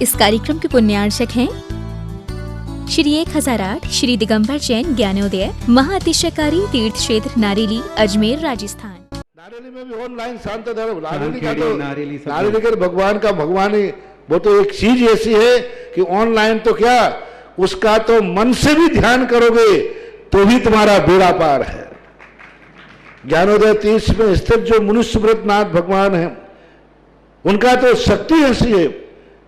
इस कार्यक्रम के पुण्यार्चक हैं श्री 1008 श्री दिगंबर जैन ज्ञानोदय महाअतिशयकारी तीर्थ क्षेत्र नारेली अजमेर राजस्थान। नारेली में भी ऑनलाइन शांत धर्म नारेली का भगवान का भगवान ही वो तो एक चीज ऐसी है कि ऑनलाइन तो क्या उसका तो मन से भी ध्यान करोगे तो भी तुम्हारा बेड़ा पार है। ज्ञानोदय तीर्थ में स्थित जो मुनि सुब्रतनाथ भगवान है उनका तो शक्ति ऐसी है,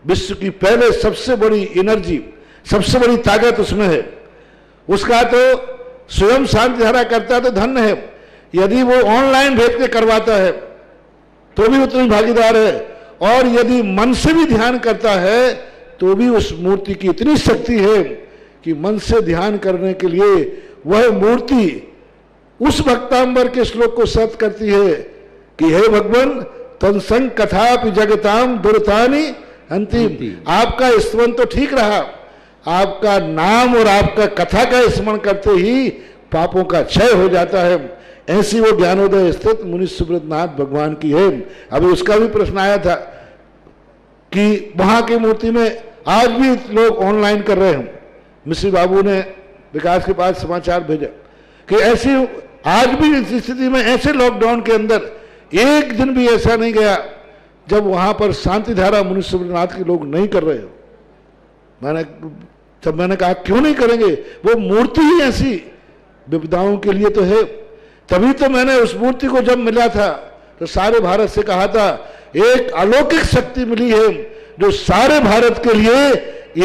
विश्व की पहले सबसे बड़ी एनर्जी सबसे बड़ी ताकत उसमें है। उसका तो स्वयं शांति धारा करता तो धन्य है, यदि वो ऑनलाइन भेज के करवाता है तो भी उतनी भागीदार है, और यदि मन से भी ध्यान करता है तो भी उस मूर्ति की इतनी शक्ति है कि मन से ध्यान करने के लिए वह मूर्ति उस भक्तांबर के श्लोक को सत्य करती है कि हे भगवान तत्संग कथापि जगताम दुर्तानि अंतिम। आपका स्मरण तो ठीक रहा, आपका नाम और आपका कथा का स्मरण करते ही पापों का क्षय हो जाता है। ऐसी वो ज्ञानोदय स्थित मुनि सुब्रतनाथ भगवान की है। अभी उसका भी प्रश्न आया था कि वहां की मूर्ति में आज भी लोग ऑनलाइन कर रहे हैं। मिश्री बाबू ने विकास के पास समाचार भेजा कि ऐसी आज भी इस स्थिति में ऐसे लॉकडाउन के अंदर एक दिन भी ऐसा नहीं गया जब वहां पर शांति धारा मुनि सुब्रतनाथ के लोग नहीं कर रहे हो। मैंने कहा क्यों नहीं करेंगे, वो मूर्ति ही ऐसी विपदाओं के लिए तो है। तभी तो मैंने उस मूर्ति को जब मिला था तो सारे भारत से कहा था एक अलौकिक शक्ति मिली है जो सारे भारत के लिए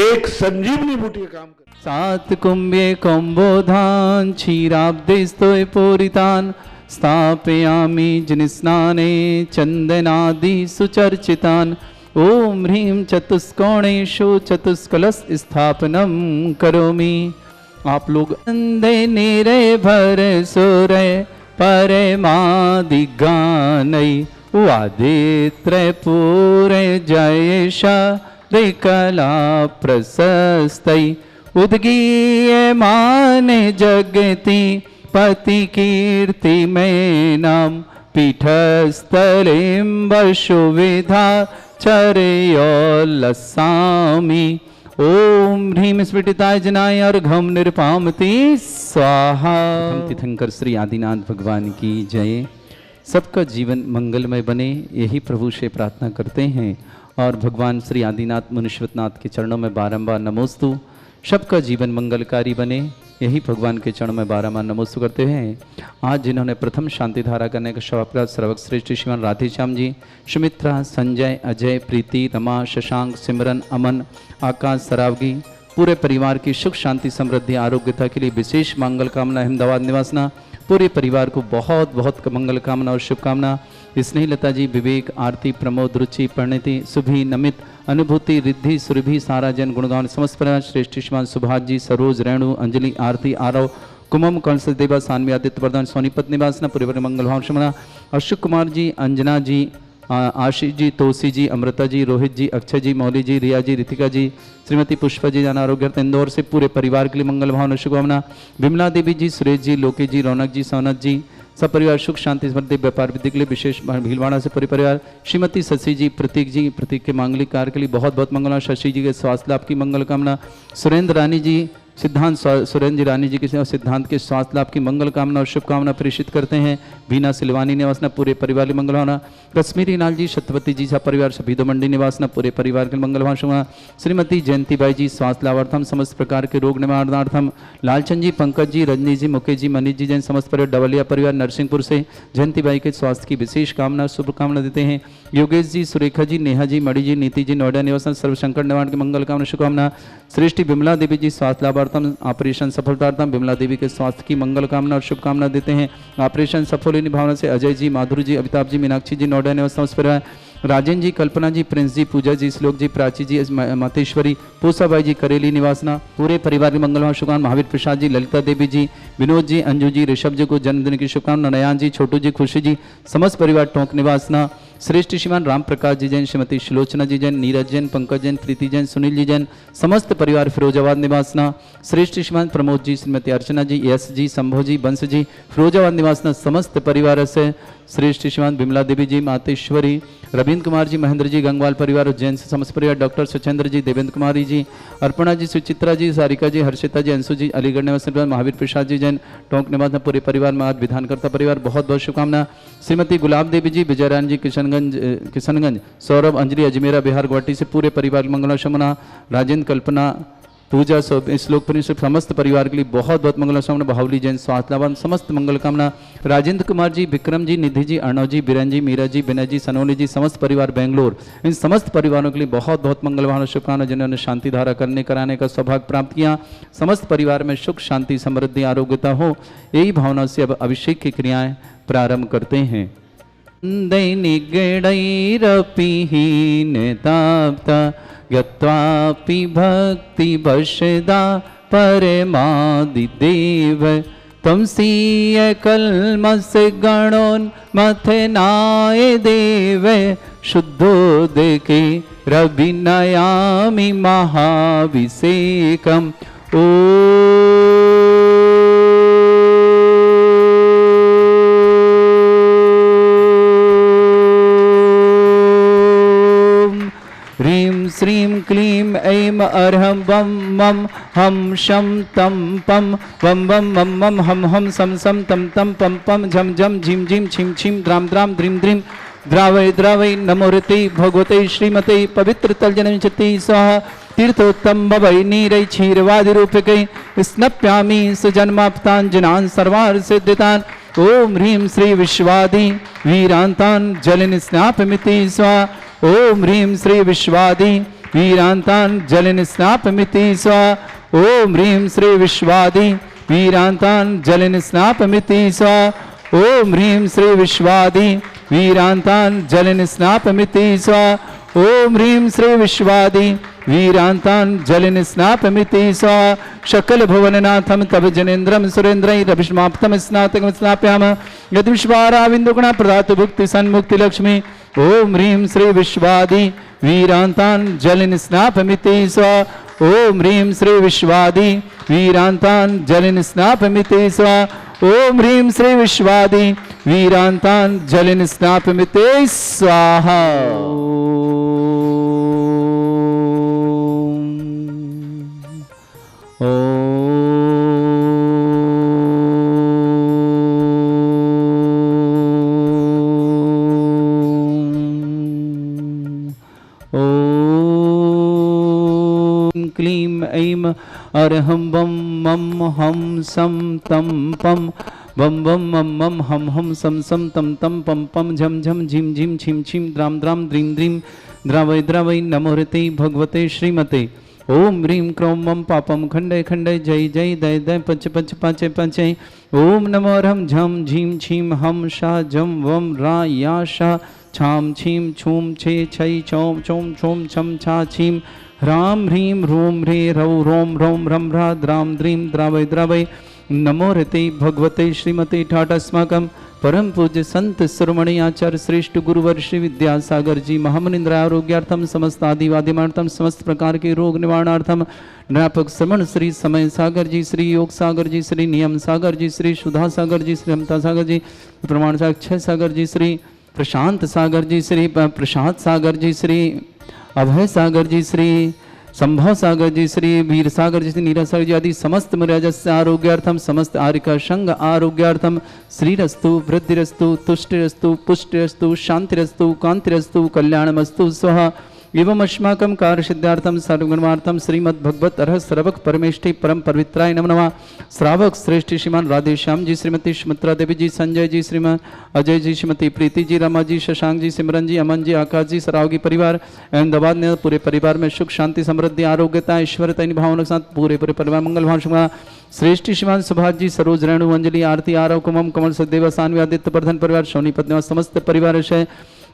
एक संजीवनी बूटी का काम करे। सात कुंभे कुंभोधान क्षीराब्देस्तोय पूरितान स्थापयामि जिनस्नाने चंदनादि सुचर्चितान ओम ह्रीं चतुष्कोणेषु चतुष्कलश स्थापनम करोमि। आप लोग अंधे नीरे भर सुरे परमादिगानै वादित्रय पूरे जयेश कला प्रशस्तै उद्गीयमाने जगति पति कीर्ति में नाम पीठस्थलीं वसुविधा चरयोल्लसामि। ओम ह्रीं स्फटिताय जनाय अर्घम निरपामति स्वाहा। तीर्थंकर श्री आदिनाथ भगवान की जय। सबका जीवन मंगलमय बने यही प्रभु से प्रार्थना करते हैं और भगवान श्री आदिनाथ मुनीश्वरनाथ के चरणों में बारंबार नमोस्तु। सबका जीवन मंगलकारी बने यही भगवान के चरणों में बारंबार नमोस्तु करते हैं। आज जिन्होंने प्रथम शांति धारा करने का शवापराध सर्वक श्रेष्ठ श्रीमान राधेश्याम जी, सुमित्रा, संजय, अजय, प्रीति, रमा, शशांक, सिमरन, अमन, आकाश, सरावगी पूरे परिवार की सुख शांति समृद्धि आरोग्यता के लिए विशेष मंगल कामना। अहमदाबाद निवासना पूरे परिवार को बहुत बहुत मंगल कामना और शुभकामना। स्नेहलता जी, विवेक, आरती, प्रमोद, रुचि, परिणति, सुभी, नमित, अनुभूति, रिद्धि, सुरभि, सारा जन गुणगान समस्त परिवार श्रेष्ठ श्रीमान सुभाष जी, सरोज, रेणु, अंजलि, आरती, आरव, कुमम, कंस देवा, सान्वी, आदित्य प्रधान, सोनीपत निवासना पूरे मंगल भाव शमना। अशोक कुमार जी, अंजना जी, आशीष जी, तोसी जी, अमृता जी, रोहित जी, अक्षय जी, मौली जी, रिया जी, रितिका जी, श्रीमती पुष्पा जी, जाना आरोग्य इंदौर से पूरे परिवार के लिए मंगल भावना शुभकामना। विमला देवी जी, सुरेश जी, लोके जी, रौनक जी, सौनत जी, सब परिवार सुख शांति समृद्धि व्यापार विधि के लिए विशेष भीलवाड़ा से पूरे परिवार। श्रीमती शशि जी, प्रतीक के मांगलिक कार्य के लिए बहुत बहुत मंगल। शशि जी के स्वास्थ्य लाभ की मंगल कामना। सुरेंद्र रानी जी, सिद्धांत सुरेंद्र रानी जी के सिद्धांत के स्वास्थ्य लाभ की मंगल कामना और शुभकामना प्रेषित करते हैं। बीना सिलवानी निवासना पूरे परिवार की मंगल भावना। कश्मीरी लाल जी, शतपति जी सा परिवार सभी दो मंडी निवासना पूरे परिवार के मंगल भावना। श्रीमती जयंती बाई जी, स्वास्थ्य लाभार्थम समस्त प्रकार के रोग निवारणार्थम। लालचंद जी, पंकज जी, रजनी जी, मुकेश जी, मनीष जी जैन समस्त परिवार डबलिया परिवार नरसिंहपुर से जयंती बाई के स्वास्थ्य की विशेष कामना शुभकामना देते हैं। योगेश जी, सुरेखा जी, नेहा जी, मणि जी, नीति जी, नोएडा निवासन सर्वशंकर निवारण की मंगल कामना शुभकामना। श्रेष्ठी विमला देवी जी, स्वास्थ्य लाभार्थम ऑपरेशन सफलतार्थम विमला देवी के स्वास्थ्य की मंगल कामना और शुभकामना देते हैं। ऑपरेशन सफल होने भावना से अजय जी, माधुरी जी, अमिताभ जी, मीनाक्षी जी, नोएडा निवासन परिवार। राजेंद्र जी, कल्पना जी, प्रिंस जी, पूजा जी, श्लोक जी, प्राची जी, मातेश्वरी, पूसाबाई जी, करेली निवासना पूरे परिवार की मंगल शुभकामना। महावीर प्रसाद जी, ललिता देवी जी, विनोद जी, अंजू जी, ऋषभ जी को जन्मदिन की शुभकामना। नयान जी, छोटू जी, खुशी जी, समस्त परिवार टोंक निवासना। श्रेष्ठ श्रीमान राम प्रकाश जी जैन, श्रीमती सुलोचना जी जैन, नीरज जैन, पंकज जैन, प्रीति जैन, सुनील जी जैन, समस्त परिवार फिरोजाबाद निवासना। श्रेष्ठ श्रीमान प्रमोद जी, श्रीमती अर्चना जी, यश जी, संभव जी, बंश जी, फिरोजाबाद निवासना समस्त परिवार से। श्रेष्ठ श्रीमान विमला देवी जी, मातेश्वरी, रविंद्र कुमार जी, महेंद्र जी, गंगवाल परिवार उज्जैन से समस्त परिवार, डॉक्टर सुचंद्र जी, देवेंद्र कुमारी जी, अर्पणा जी, सुचित्रा जी, सारिका जी, हर्षिता जी, अंशु जी, अलीगढ़ निवासी महावीर प्रसाद जी जैन, टोंक निवास पूरे परिवार में आज विधानकर्ता परिवार बहुत बहुत शुभकामना। श्रीमती गुलाब देवी जी, विजयरान जी, किशनगंज, सौरभ, अंजलि, अजमेरा बिहार गुवाहाटी से पूरे परिवार मंगलाशमना। राजेंद्र, कल्पना, पूजा, श्लोक परिषद समस्त परिवार के लिए बहुत बहुत मंगलाशमना। बाहुली जैन, स्वास्थ्यवान समस्त मंगल कामना। राजेंद्र कुमार जी, विक्रम जी, निधि जी, अर्णव जी, बीरन जी, मीरा जी, विनय जी, सनोली जी, समस्त परिवार बेंगलोर, इन समस्त परिवारों के लिए बहुत बहुत मंगलवान शुभकामना, जिन्होंने शांति धारा करने कराने का सौभाग्य प्राप्त किया। समस्त परिवार में सुख शांति समृद्धि आरोग्यता हो, यही भावना से अब अभिषेक की क्रियाएं प्रारंभ करते हैं। दैनिगणैरपिहीनताप्ता यत्वापि भक्ति वशदा परमादिदेव त्वंसीय कल्मष गणोन्मथनाय देव शुद्धोदके रविनयामि महाभिषेकम्। ओ ह्रीं श्रीं क्लीं ऐं अर्हं वं मं हम शं तं पं वं वं मं मं हम हम सं सं तं तं पं पं झं झं झिं झिं छिं छिं द्रां द्रां द्रीं द्रीं द्रावय द्रावय नमोरते भगवते श्रीमते पवित्र तलजनचति स्वाहा। तीर्थोत्तम भवै नीरै क्षीरवादिरूपकै स्नप्यामि सुजन्माप्ताञ्जनान् सर्वार्थ सिद्धितान्। ओम ह्रीं श्री विश्वादि वीरान्तान् जलनिस्नापमिति स्वाहा। ओम ह्रीं श्री विश्वादि वीरान्तान् जलनिस्नापमिति स्वाहा। ओम ह्रीं श्री विश्वादि वीरान्तान् जलनिस्नापमिति स्वाहा। ओम ह्रीं श्री विश्वादि वीरान्तान् जलनिस्नापमिति स्वाहा। ओम ह्रीं श्री विश्वादि वीरान्तान् जलनिस्नापमिति स्वाहा। शकल भुवननाथं तव जनेन्द्रं सुरेन्द्रैरभिष्माप्तं स्नातकं स्नापयामः। यद्विश्वाराविन्दुगुणा प्रदातु भुक्ति सन्मुक्ति लक्ष्मी। ओम ह्रीं श्री विश्वादि वीरान्तान् जलनिस्नापमिति स्वाहा। ओम ह्रीं श्री विश्वादि वीरान्तान् जलनिस्नापमिति स्वाहा। ओम ह्रीं श्री विश्वादि वीरान्तान् जलनिस्नापमिति स्वाहा। क्लीं ऐं अर्हं वं मं हम सं तं पं वं वं मं मं हम हम सं सं तं तं पं पं झं झं झिं झिं छिं छिं द्रां द्रां द्रीं द्रीं द्रावय द्रावय नमोरते भगवते श्रीमते। ओम ह्रीं क्रों मं पापं खण्डय खण्डय जय जय दय दय पच पच पाचय पाचय। ओम नमो अर्हं झं झीं छीं हम शा झं वं रा या शा छां छीं छूं छे छै छौं छौं छौं छं छा छीं ह्रां ह्रीं ह्रूं ह्रे रौ रों रौं रं ह्रा द्रां द्रीं द्रावय द्रावय नमो रते भगवते श्रीमते ठाट अस्माकं परम पूज्य संत शिरोमणि आचार्य श्रेष्ठ गुरुवर श्री विद्यासागर जी महामुनिंद्र आरोग्यार्थम समस्त आदिवादिमार्थम समस्त प्रकार के रोग निवारणार्थम निरापक श्रमण श्री समय सागर जी, श्री योग सागर जी, श्री नियम सागर जी, श्री सुधा सागर जी, श्री ममता सागर जी, प्रमाण साक्षय सागर जी, श्री प्रशांत सागर जी, श्री प्रसाद सागर जी, श्री अभय सागर जी, श्री संभव सागर जी, श्री वीर सागर जी, श्री नीरा सागर जी आदि समस्त मर्यादस्य आरोग्यार्थम समस्त आर्यका संघ आरोग्यार्थम श्रीरस्तु वृद्धिरस्तु तुष्टिरस्तु पुष्टिरस्तु शांतिरस्तु कांतिरस्तु कल्याणमस्तु स्वाहा। एवं अस्माकं कार्यसिद्धार्थम सर्वगुणार्थम श्रीमद् भगवत अर्ह श्रवक परमेष्ठि परम पवित्राय नमः नमः। श्रावक श्रेष्ठ श्रीमान राधेश्याम जी, श्रीमती सुमित्रा देवी जी, संजय जी, श्रीमान अजय जी, श्रीमती प्रीति जी, रमा जी, शशांक जी, सिमरन जी, अमन जी, आकाश जी, सरावगी परिवार अहमदाबाद ने पूरे परिवार में सुख शांति समृद्धि आरोग्यता ऐश्वर्यता इन भावना के साथ पूरे परिवार मंगल भाषा। श्रेष्ठ श्रीमान सुभाष जी, सरोज रेणु अंजलि आरती आरव कुमम कमल सदेव सान्वी आदित्य प्रधान परिवार सोनीपत निवास समस्त परिवार से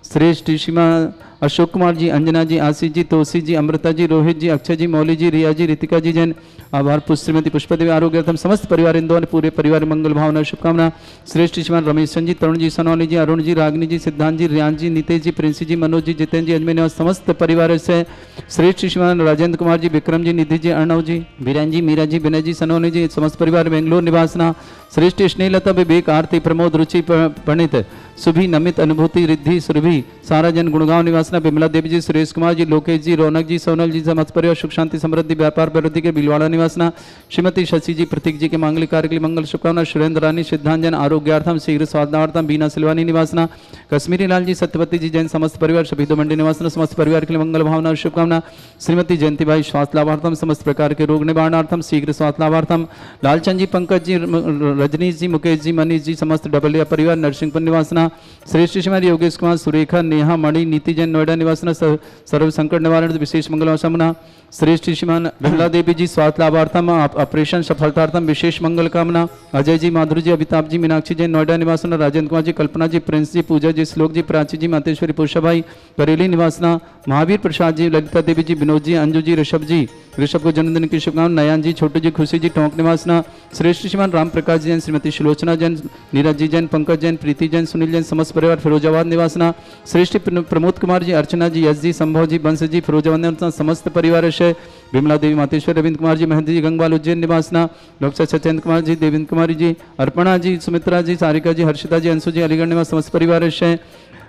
श्रेष्ठ श्रीमान अशोक कुमार जी, अंजना जी, आशीष जी, तोसी जी, अमृता जी, रोहित जी, अक्षय जी, मौली जी, रिया जी, रितिका जी जैन, आभार पुष्प श्रीमती पुष्पदेवी आरोग्यर्थम समस्त परिवार इंदौर ने पूरे परिवार मंगल भावना शुभकामना। श्रेष्ठ श्रीमान रमेश चंद जी, तरुण जी, सोनौली जी, अरुण जी, रागनी जी, सिद्धांत जी, रियान जी, नितेश जी, प्रिंसी जी, मनोज जी, जितेंद्र जी, अजमेर निवास समस्त परिवार से श्रेष्ठ श्रीमान राजेंद्र कुमार जी, विक्रम जी, निधि जी, अर्णव जी, बीरन जी, मीरा जी, विनय जी, सनौनी जी समस्त परिवार बेंगलोर निवासना। श्रेष्ठ स्नेहलता विवेक आरती प्रमोद रुचि पंडित सुभी नमित अनुभूति रिद्धि सुरभि सारा जन गुणगांव निवासना। बिमला देवी जी, सुरेश कुमार जी, लोकेश जी, रौनक जी, सोनल जी समस्त परिवार सुख शांति समृद्धि व्यापार प्रवृत्ति के बिलवाड़ा निवासना। श्रीमती शशि जी, प्रतीक जी के मांगलिक कार्य के लिए मंगल शुभकामना। सुरेंद्र रानी सिद्धांजन आरोग्यार्थम शीघ्र स्वास्थ्यार्थम। बीना सिलवानी निवासना। कश्मीरी लाल जी, सत्यवती जी जैन समस्त परिवार शहीदों मंडी निवासना समस्त परिवार के लिए मंगल भावना शुभकामना। श्रीमती जयंती भाई स्वास्थ्य लाभार्थम समस्त प्रकार के रोग निवारणार्थम शीघ्र स्वास्थ्य लाभार्थम। लालचंद जी, पंकज जी, रजनीश जी, मुकेश जी, मनीष जी समस्त डबलिया परिवार नरसिंहपुर निवासना। श्रेष्ठ श्रीमान योगेश कुमार, सुरेखा, नेहा, मणि, नीति जैन नोएडा निवासना सर्व संकट निवारण विशेष मंगल कामना। श्रेष्ठ श्रीमान विमला देवी जी स्वास्थ्य लाभार्थम ऑपरेशन सफलतार्थम विशेष मंगल कामना। अजय जी, माधुरी जी, अमिताभ जी, मीनाक्षी जैन नोएडा निवासना। राजेंद्र कुमार जी, कल्पना जी, प्रिंस जी, पूजा जी, श्लोक जी, प्राची जी, मातेश्वरी पुष्पा भाई बरेली निवासना। महावीर प्रसाद जी, ललिता देवी जी, विनोद जी, अंजू जी, ऋषभ को जन्मदिन की शुभकामना। नयन जी, छोटू जी, खुशी जी, टोंक निवासना। श्रेष्ठ श्रीमान राम प्रकाश जैन, श्रीमती सुलोचना जैन, नीरज जी जैन, पंकज जैन, प्रीति जैन, सुनील जैन समस्त परिवार फिरोजाबाद निवासना। श्रेष्ठ प्रमोद कुमार जी, अर्चना जी, यश जी, संभव जी, बंश जी फिरोजाबाद समस्त परिवार से। विमला देवी, मातेश्वर, रविंद्र कुमार जी, मेहंदी जी, गंगवाल उज्जैन निवासना। डॉक्टर सत्येंद्र कुमार जी, देवेंद्र कुमारी जी, अर्पणा जी, सुमित्रा जी, सारिका जी, हर्षिता जी, अंशु जी, अलीगढ़ निवास समस्त परिवार से।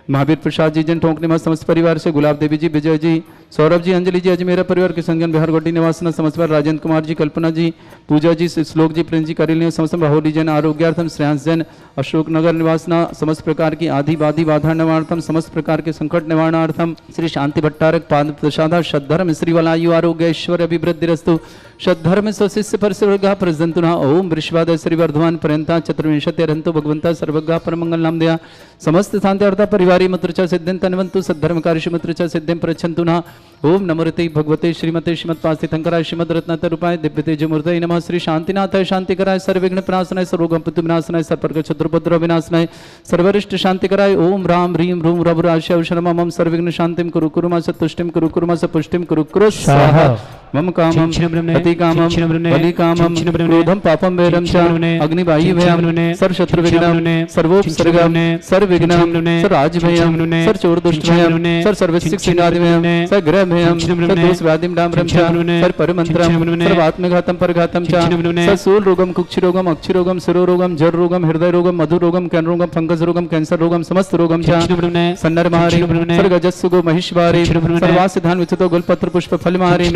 महावीर प्रसाद जी जैन टोंक निवास समस्त परिवार से। गुलाब देवी जी, विजय जी, सौरभ जी, अंजलि जी, अजमेरा परिवार के संगन बिहार गोड्डी निवासना समस्त परिवार। राजेंद्र कुमार जी, कल्पना जी, पूजा जी, श्लोक जी, प्रिंस जी, करेली समस्त बाहुली जैन आरोग्यार्थम। श्रेयांश जैन अशोकनगर निवासना समस्त प्रकार की आदि बाधि बाधा निवारणार्थम समस्त प्रकार के संकट निवारणार्थम। श्री शांति भट्टारक पाद प्रसादा सद्धर्म श्रीवलायु आरोग्य ऐश्वर्य अभिवृद्धिरस्तु। सद्धर्म स्वशिष्य परसर्वगा प्रजंतुना। ओम वृषभाद श्री वर्धमान पर्यंता चतुर्विंशतिरंतो भगवंता सर्वगा परमंगल नाम दया। समस्त शांत्यर्था परिवारी मत्रचा सिद्धिं तन्वन्तु सद्धर्मकार्यश मत्रचा सिद्धिं प्रच्छन्तुना। ओम नमोरते भगवते श्रीमते श्रीमत्पास्थितंकराय श्रीमद रत्नातरूपाय दिव्य तेजमूर्तये नमः। श्री शांतिनाथाय शांतिकराय सर्वविघ्न प्रणाशनाय सर्वोगम विनाशनाय सर्वप्रग शत्रुपद्रव विनाशनाय सर्वरिष्ट शांतिकराय। ओम राम ह्रीं रूम रघुराशय शर्मा मम सर्वविघ्न शांतिं कुरु कुरु मा तुष्टिं कुरु कुरु मा पुष्टिं कुरु कुरु स्वाहा। मम कामं अति कामं बलि कामं क्रोधं पापं वैरं च अग्निवायुभयं सर्वशत्रुविघ्नं सर्वोपसर्गं सर्वविघ्नं सर्वराजभयं सर्वचोरदुष्टभयं सर्वसिक्खिनादिभयं सर्वग्रहभयं सर्वदोषव्याधिं डाम्रं च सर्वपरमन्त्रं सर्वात्मघातं परघातं च सर्वशूलरोगं कुक्षिरोगं अक्षिरोगं शिरोरोगं जररोगं हृदयरोगं मधुरोगं कैनरोगं फंगसरोगं कैंसररोगं समस्त रोगं च सन्नरमारि सर्वगजस्सुगो महिषवारि सर्वासिधान विचितो गुलपत्र पुष्प फलमारि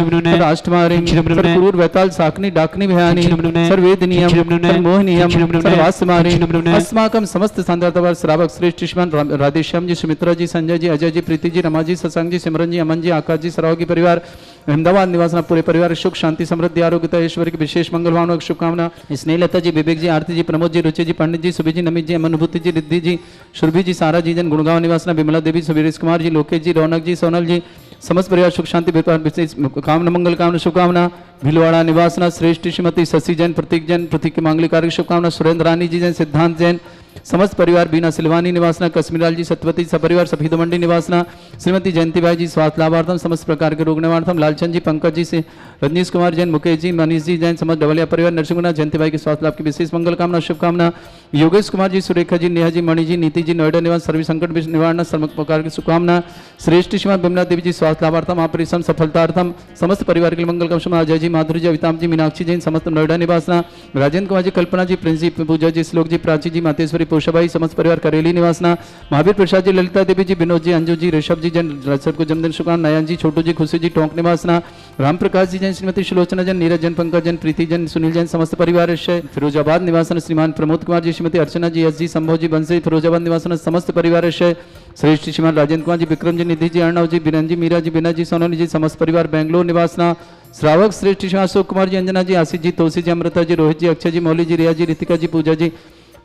अष्टमारी सर्वक्रूर वैताल साकनी डाकनी भयानी सर्वेदनीयम सर्वमोहनीयम सर्वास्मारी अस्माकं समस्त सांद्रतावार श्रावक श्रेष्ठ श्रीमान राधेश्याम जी, सुमित्रा जी, संजय जी, अजय जी, प्रीति जी, रमा जी, सत्संग जी, सिमरन जी, अमन जी, आकाश जी, सराव की परिवार अहमदाबाद निवासना पूरे परिवार सुख शांति समृद्धि आरोग्यता ऐश्वर्य की विशेष मंगल भावना शुभकामना। स्नेहलता जी, विवेक जी, आरती जी, प्रमोद जी, रुचि जी, पंडित जी, सुबी जी, नमित जी, अनुभूति जी, रिद्धि जी, सुरभि जी, सारा जी जन गुणगांव निवासना। विमला देवी, सुवीरेश कुमार जी, लोकेश जी, रौनक जी, सोनल जी समस्त परिवार सुख शांति विशेष कामना मंगल कामना शुभकामना। भिलवाड़ा निवासना श्रेष्ठ श्रीमती शशि जैन, प्रतीक जैन, प्रतीक के मांगलिक कार्य शुभकामना। सुरेंद्र रानी जी जैन, सिद्धांत जैन समस्त परिवार। बीना सिलवानी निवासना। कश्मीरलाल जी, सत्यवती सपरिवार सफीदो मंडी निवासना। श्रीमती जयंती भाई जी, स्वास्थ्य लाभार्थम समस्त प्रकार के रोग निवारणार्थम। लालचंद जी, पंकज जी से रजनीश कुमार जैन, मुकेश जी, मनीष जी जैन समस्त डबलिया परिवार नरसिंहपुर। जयंती भाई के स्वास्थ्य लाभ की विशेष मंगल कामना शुभकामना। योगेश कुमार जी, सुरेखा जी, नेहा जी, मणि जी, नीति जी, नोएडा निवास सर्व संकट निवारण सर्व प्रकार की शुभकामना। श्रेष्ठ श्रीमान बिमला देवी जी, स्वास्थ्य लाभार्थम ऑपरेशन सफलतार्थम समस्त परिवार के लिए मंगल कामना। अजय जी, माधुरी जी, अमिताभ जी, मीनाक्षी जैन समस्त नोएडा निवासना। राजेंद्र कुमार जी, कल्पना जी, प्रिंस जी, पूजा जी, श्लोक जी, प्राची जी, मातेश्वरी पोषाबाई समस्त परिवार करेली निवासना। महावीर प्रसाद जी, ललिता देवी जी, विनोद जी, अंजू जी, ऋषभ जी जैन को जन्मदिन शुभकामना। नयन जी, छोटू जी, खुशी जी, टोंक निवासना। राम प्रकाश जी जैन, श्रीमती सुलोचना जैन, नीरज जैन, पंकज जैन, प्रीति जैन, सुनील जैन समस्त परिवार से। फिरोजाबाद निवासन श्रीमान प्रमोद कुमार जी, श्रीमती अर्चना जी, यश जी, संभव जी, बंसी फिरोजाबाद निवासन समस्त परिवार से। श्रेष्ठ श्रीमान राजेंद्र कुमार जी, विक्रम जी, निधि जी, अर्णव जी, बीरन जी, मीरा जी, बीना जी, सोनली जी समस्त परिवार बेंगलोर निवासना। श्रावक श्रेष्ठ श्रीमान अशोक कुमार जी, अंजना जी, आशीष जी, तोसी जी, अमृता जी, रोहित जी, अक्षय जी, मौली जी, रिया जी, रितिका जी, पूजा जी,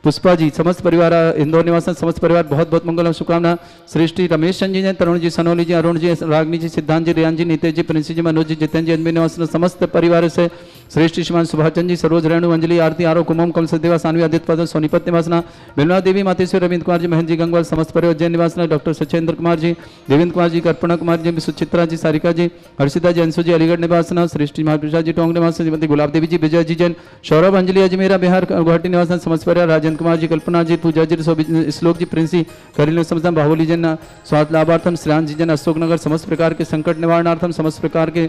पुष्पा जी समस्त परिवार इंदौर निवासन समस्त परिवार बहुत बहुत मंगल और शुभकामना। श्रेष्ठी रमेश चंद जी, तरुण जी, सनौली जी, अरुण जी, रागनी जी, सिद्धांत जी, रियान जी, नितेश जी, प्रिंसी जी, मनोज जी, जितेंद्र जी, अजमेर निवासन समस्त परिवार से। श्रेष्ठ श्रीमान सुभाषचंद जी, सरोज रेणु, अंजलि, आरती, आरोप, कुमम, कम सदेवा, सानवी, आदित्य पदम, सोनीपत निवासना, बिमला देवी, मातेश्वर, रविंद्र कुमार जी, महेंद्र जी गंगवाल, समस्त परिवार उज्जैन निवासना, डॉक्टर सचेंद्र कुमार जी, देवेंद्र कुमार जी, कल्पना कुमार जी, सुचित्रा जी, सारिका जी, हर्षिता जी, अंशु जी, अलीगढ़ निवासना, श्रेष्ठ महाप्रसाद जी, टोंग निवासना, श्रीमती गुलाब देवी जी, विजय जी जैन, सौरभ, अंजलि, अजमेरा बिहार, गुवाहाटी निवासना, समस्त परिवार, राजेंद्र कुमार जी, कल्पना जी, पूजा जी, श्लोक जी, प्रिंसी, करील समझना, बाहुली जन, स्वास्थ्य लाभार्थम, श्रेयांश जी जन, अशोकनगर, समस्त प्रकार के संकट निवारणार्थम, समस्त प्रकार के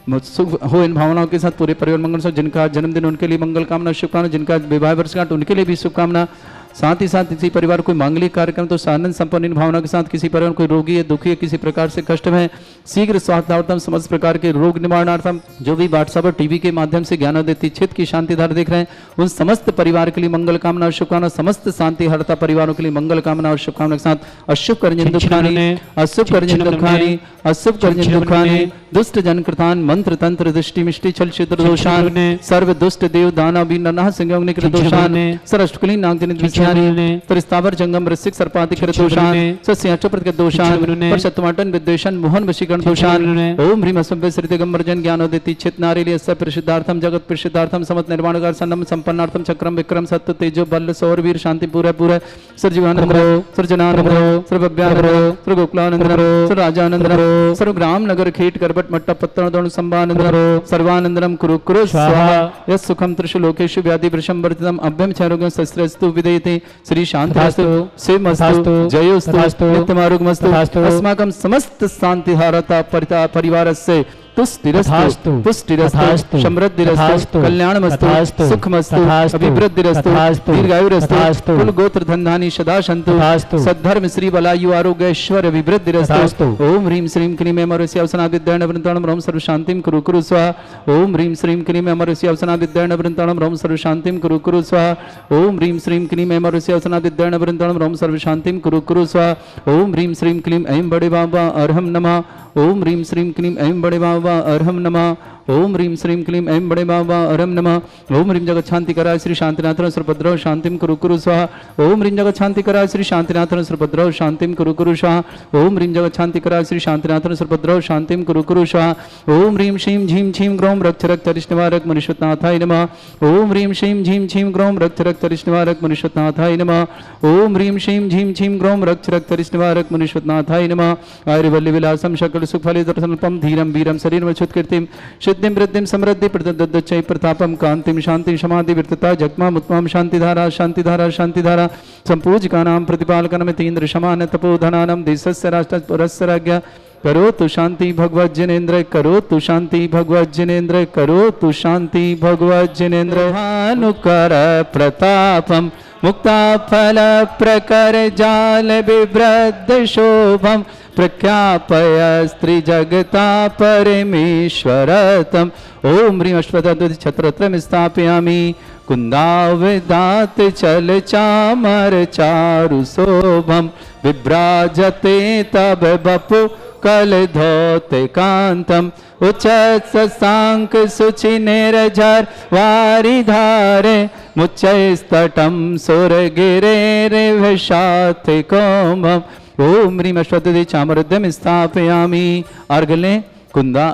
सुख हो इन भावनाओं के साथ पूरे परिवार मंगल से, जिनका जन्मदिन उनके लिए मंगल कामना शुभकामना, जिनका विवाह वर्षगांठ उनके लिए भी शुभकामना। साथ ही साथ किसी परिवार कोई मांगलिक कार्यक्रम तो आनंद संपन्न इन भावना के साथ, किसी परिवार कोई रोगी है, दुखी है, किसी प्रकार से कष्ट में, शीघ्र स्वास्थ्यार्थम, समस्त प्रकार के रोग निवारणार्थम, जो भी व्हाट्सएप और टीवी के माध्यम से ज्ञानोदय चित्त की शांति धारा देख रहे हैं, उन समस्त परिवार के लिए मंगल कामना और शुभकामना, समस्त शांति हरता परिवारों के लिए मंगल कामना और शुभकामना के साथ। अशुभ कर्जन दुखानी, अशुभ कर्जन दुखानी, अशुभ कर्जन दुखानी, दुष्ट जन कृतान, मंत्र तंत्र दृष्टि मिष्टि छल छिद्र दोषान, सर्व दुष्ट देव दाना भी नरनाह संयोग निकृत दोषान, सरष्टकुली नागजनित विचारी, परिस्तावर जंगम रसिक सर्पाति कृत दोषान, सस्य चप्रत के दोषान, परशतमाटन विद्वेषण मोहन वशीकरण दोषान। ओम ह्रीम अस्मभ्य श्री दिगंबर जन ज्ञानोदिति चित नारिली अस्य प्रसिद्धार्थम जगत प्रसिद्धार्थम समत निर्माणकार सन्नम संपन्नार्थम चक्रम विक्रम सत्य तेजो बल सौर वीर शांति पूरा पूरा सर्जीवानंद रो, सर्जनानंद रो, सर्वज्ञान रो, सर्वगोकुलानंद रो, सर्वराजानंद रो, सर्वग्राम नगर खेट करबट मट्टा पत्तन दोण संभानंद रो, सर्वानंदनम कुरु कुरु स्वाहा। यस् सुखम त्रिषु लोकेषु व्याधि वृषम वर्तितम अभ्यम क्षयरोगम शस्त्रस्तु विदयते श्री शांतिस्तु शिवमस्तु जयोस्तु नित्यमारोग्यमस्तु। अस्माकं समस्त शांति हारता परिवारस्य तुष्टिरस्तु पुष्टिरस्तु समृद्धिरस्तु कल्याणमस्तु सुखमस्तु अभिवृद्धिरस्तु दीर्घायुरस्तु कुल गोत्र धनधानी सदा सन्तु सद्धर्म श्री बलायु आरोग्य ऐश्वर्य अभिवृद्धिरस्तु। ओम ह्रीं श्रीं क्लीं अमरस्य अवसनादिद्यण वृन्ताणं रोम सर्व शांतिं कुरु कुरु स्वाहा। ओम ह्रीं श्रीं क्लीं अमरस्य अवसनादिद्यण वृन्ताणं रोम सर्व शांतिं कुरु कुरु स्वाहा। ओम ह्रीं श्रीं क्लीं अमरस्य अवसनादिद्यण वृन्ताणं रोम सर्व शांतिं कुरु कुरु स्वाहा। ओम ह्रीं श्रीं क्लीं ऐं बड़े बाबा अर्हं नमः। ओम ह्रीं श्रीं क्लीं ऐं बड़े बाबा अर्हं नमः। ओम ह्रीं श्रीं क्लीं ऐं बड़े बाबा अर्हं नमः। ओम ह्रीं जगत शांति कराय श्री शांतिनाथन सर्वभद्रव शांतिं कुरु कुरु स्वाहा। ओम ह्रीं जगत शांति कराय श्री शांतिनाथन सर्वभद्रव शांतिं कुरु कुरु स्वाहा। ओम ह्रीं जगत शांति कराय श्री शांतिनाथन सर्वभद्रव शांतिं कुरु कुरु स्वाहा। ओम ह्रीं श्रीं झीं छीं ग्रौं रक्ष रक्त रिष्णवारक मनुष्यनाथाय नमः। ओम ह्रीं श्रीं झीं छीं ग्रौं रक्ष रक्त रिष्णवारक मनुष्यनाथाय नमः। ओम ह्रीं श्रीं झीं छीं ग्रौं रक्ष रक्त रिष्णवारक मनुष्यनाथाय नमः। आयुर्वल्ली विलासम सकल सुखफले दर्शनल्पम धीरम वीरम शरीरमच्युत कीर्तिम सिद्धिं वृद्धिं समृद्धि प्रदद्दच्चै प्रतापम कांतिं शांति समाधि विरतता जगमाम उत्तमं शांतिधारा शांतिधारा शांतिधारा संपूजकानां प्रतिपालकनमितीन्द्र शमान तपोधनानां देशस्य राष्ट्रस्य राज्ञा करोतु शांति भगवत जिनेन्द्र करोतु शांति भगवत जिनेन्द्र करोतु शांति भगवत जिनेन्द्र। भानुकर प्रतापम मुक्ता फल प्रकर जाल विवृद्ध शोभम प्रख्यापय स्त्री जगता परमेश्वरतम। ओम ह्रीं अश्वत्थ छत्रत्रम स्थापयामि कुंदावदात चल चामर चारु शोभम विभ्राजते तब बपु कल धोते कांतम उच्च ससांक सुचि निरझर वारिधारे मुच्चैस्तटम सुर गिरे विषाते कोमम। ओम ह्रीं अश्वत्थ चामरद्यम स्थापयामि। अर्घले कुंदा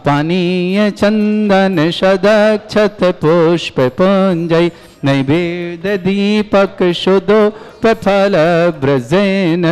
पानीय चंदन शदक्षत पुष्प पुंजय नैवेद्य दीपक शुद्धो फल ब्रजेन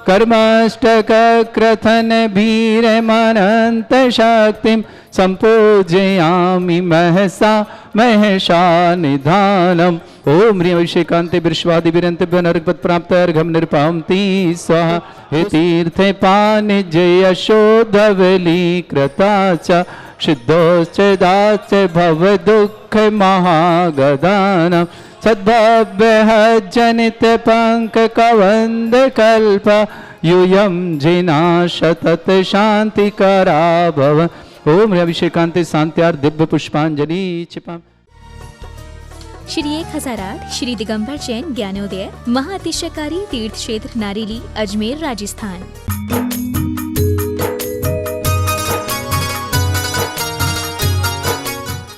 कर्माष्टक क्रथन भीर मनंत शक्तिम संपूजयामि महसा महेशा निधानम। ओम ह्रीं अभिषेकांते विश्वादि विरंतिभ्यो नरकपद प्राप्त अर्घम निरपामति स्वाहा। हे तीर्थे पानिजय यशोधवली कृता च सिद्धोश्च दाश्च भव दुःख महागदानम सद्भव्य जनित पंक कवंद कल्प यूयम जिना शतत शांति करा भव। ओम ह्रीं अभिषेकांते शांत्यार दिव्य पुष्पांजलि क्षिपामि। श्री 1008 श्री दिगंबर जैन ज्ञानोदय महाअतिशयकारी तीर्थ क्षेत्र नारेली अजमेर राजस्थान।